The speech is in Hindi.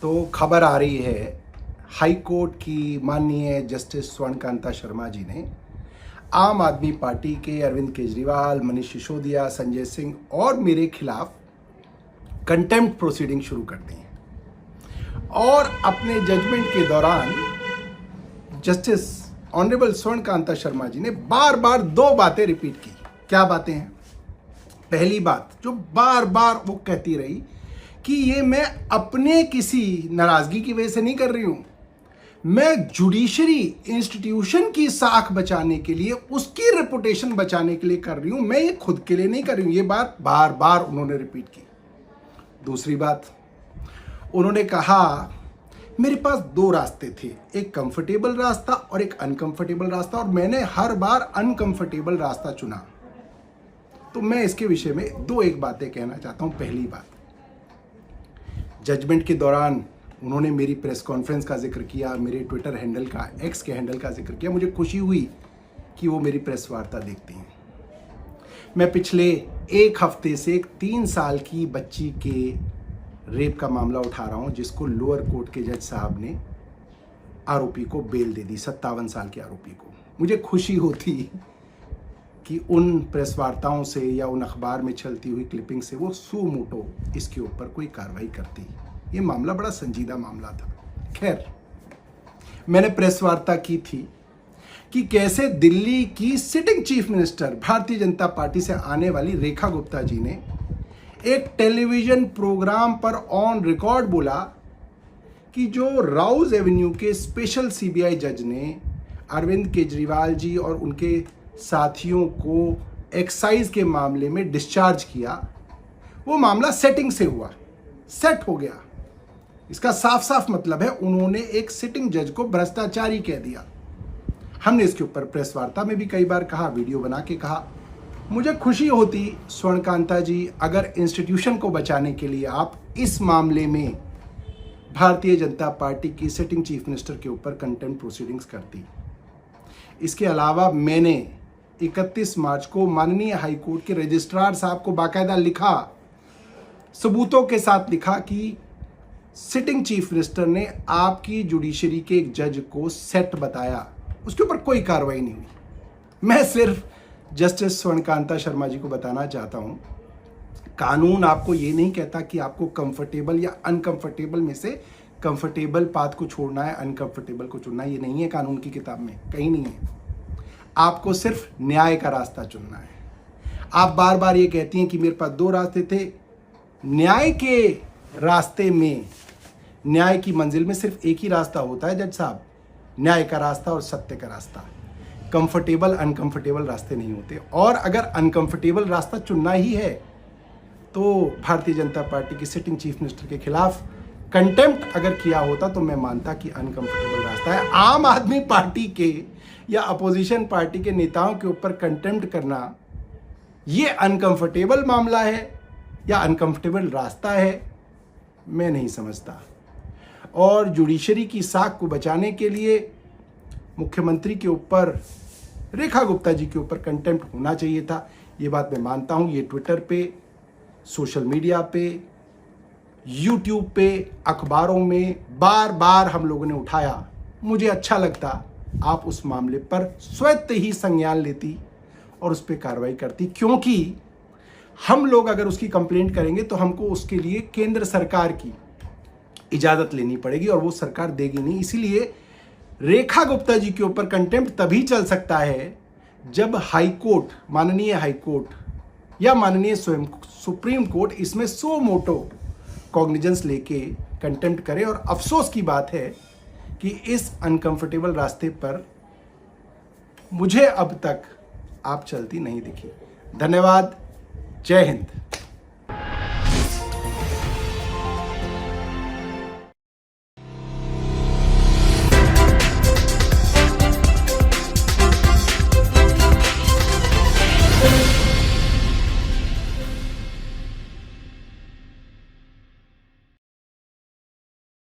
तो खबर आ रही है हाई कोर्ट की माननीय जस्टिस स्वर्णकांता शर्मा जी ने आम आदमी पार्टी के अरविंद केजरीवाल, मनीष सिसोदिया, संजय सिंह और मेरे खिलाफ कंटेम्प्ट प्रोसीडिंग शुरू कर दी है। और अपने जजमेंट के दौरान जस्टिस ऑनरेबल स्वर्णकांता शर्मा जी ने बार बार दो बातें रिपीट की। क्या बातें हैं? पहली बात जो बार बार वो कहती रही कि ये मैं अपने किसी नाराजगी की वजह से नहीं कर रही हूं, मैं जुडिशरी इंस्टीट्यूशन की साख बचाने के लिए, उसकी रेपुटेशन बचाने के लिए कर रही हूं, मैं ये खुद के लिए नहीं कर रही हूं। ये बात बार बार उन्होंने रिपीट की। दूसरी बात, उन्होंने कहा मेरे पास दो रास्ते थे, एक कंफर्टेबल रास्ता और एक अनकंफर्टेबल रास्ता, और मैंने हर बार अनकंफर्टेबल रास्ता चुना। तो मैं इसके विषय में एक बातें कहना चाहता हूं। पहली बात, जजमेंट के दौरान उन्होंने मेरी प्रेस कॉन्फ्रेंस का जिक्र किया, मेरे ट्विटर हैंडल का, एक्स के हैंडल का जिक्र किया। मुझे खुशी हुई कि वो मेरी प्रेस वार्ता देखती हैं। मैं पिछले एक हफ्ते से एक 3 साल की बच्ची के रेप का मामला उठा रहा हूं, जिसको लोअर कोर्ट के जज साहब ने आरोपी को बेल दे दी, 57 साल के आरोपी को। मुझे खुशी होती कि उन प्रेस वार्ताओं से या उन अखबार में चलती हुई क्लिपिंग से वो सू मोटो इसके ऊपर कोई कार्रवाई करती। ये मामला बड़ा संजीदा मामला था। खैर, मैंने प्रेस वार्ता की थी कि कैसे दिल्ली की sitting chief minister Bharatiya Janata party से आने वाली रेखा गुप्ता जी ने एक टेलीविजन प्रोग्राम पर ऑन रिकॉर्ड बोला कि जो राउज एवेन्यू के स्पेशल सीबीआई जज ने अरविंद केजरीवाल जी और उनके साथियों को एक्साइज के मामले में डिस्चार्ज किया, वो मामला सेटिंग से हुआ, सेट हो गया। इसका साफ साफ मतलब है उन्होंने एक सिटिंग जज को भ्रष्टाचारी कह दिया। हमने इसके ऊपर प्रेस वार्ता में भी कई बार कहा, वीडियो बना के कहा। मुझे खुशी होती स्वर्णकांता जी, अगर इंस्टीट्यूशन को बचाने के लिए आप इस मामले में भारतीय जनता पार्टी की सिटिंग चीफ मिनिस्टर के ऊपर कंटेम्प्ट प्रोसीडिंग्स करती। इसके अलावा मैंने 31 मार्च को माननीय हाई कोर्ट के रजिस्ट्रार साहब को बाकायदा लिखा, सबूतों के साथ लिखा कि सिटिंग चीफ मिनिस्टर ने आपकी जुडिशरी के एक जज को सेट बताया, उसके ऊपर कोई कार्रवाई नहीं हुई। मैं सिर्फ जस्टिस स्वर्णकांता शर्मा जी को बताना चाहता हूं, कानून आपको ये नहीं कहता कि आपको कंफर्टेबल या अनकंफर्टेबल में से कंफर्टेबल पाथ को छोड़ना है, अनकंफर्टेबल को चुनना है। ये नहीं है कानून की किताब में, कहीं नहीं है। आपको सिर्फ न्याय का रास्ता चुनना है। आप बार बार ये कहती हैं कि मेरे पास दो रास्ते थे। न्याय के रास्ते में, न्याय की मंजिल में सिर्फ एक ही रास्ता होता है जज साहब, न्याय का रास्ता और सत्य का रास्ता। कंफर्टेबल अनकंफर्टेबल रास्ते नहीं होते। और अगर अनकंफर्टेबल रास्ता चुनना ही है तो भारतीय जनता पार्टी की सिटिंग चीफ मिनिस्टर के खिलाफ कंटेम्प्ट अगर किया होता तो मैं मानता कि अनकंफर्टेबल रास्ता है। आम आदमी पार्टी के या अपोजिशन पार्टी के नेताओं के ऊपर कंटेम्प्ट करना ये अनकंफर्टेबल मामला है या अनकंफर्टेबल रास्ता है, मैं नहीं समझता। और जुडिशरी की साख को बचाने के लिए मुख्यमंत्री के ऊपर, रेखा गुप्ता जी के ऊपर कंटेम्प्ट होना चाहिए था। ये बात मैं मानता हूं। ये ट्विटर पे, सोशल मीडिया पे, यूट्यूब पे, अखबारों में बार बार हम लोगों ने उठाया। मुझे अच्छा लगता आप उस मामले पर स्वतः ही संज्ञान लेती और उस पर कार्रवाई करती, क्योंकि हम लोग अगर उसकी कंप्लेंट करेंगे तो हमको उसके लिए केंद्र सरकार की इजाजत लेनी पड़ेगी और वो सरकार देगी नहीं। इसीलिए रेखा गुप्ता जी के ऊपर कंटेम्प्ट तभी चल सकता है जब हाई कोर्ट, माननीय हाई कोर्ट या माननीय स्वयं सुप्रीम कोर्ट इसमें सो मोटो कॉग्निजेंस लेके कंटेम्प्ट करे। और अफसोस की बात है कि इस अनकंफर्टेबल रास्ते पर मुझे अब तक आप चलती नहीं दिखी। धन्यवाद। जय हिंद।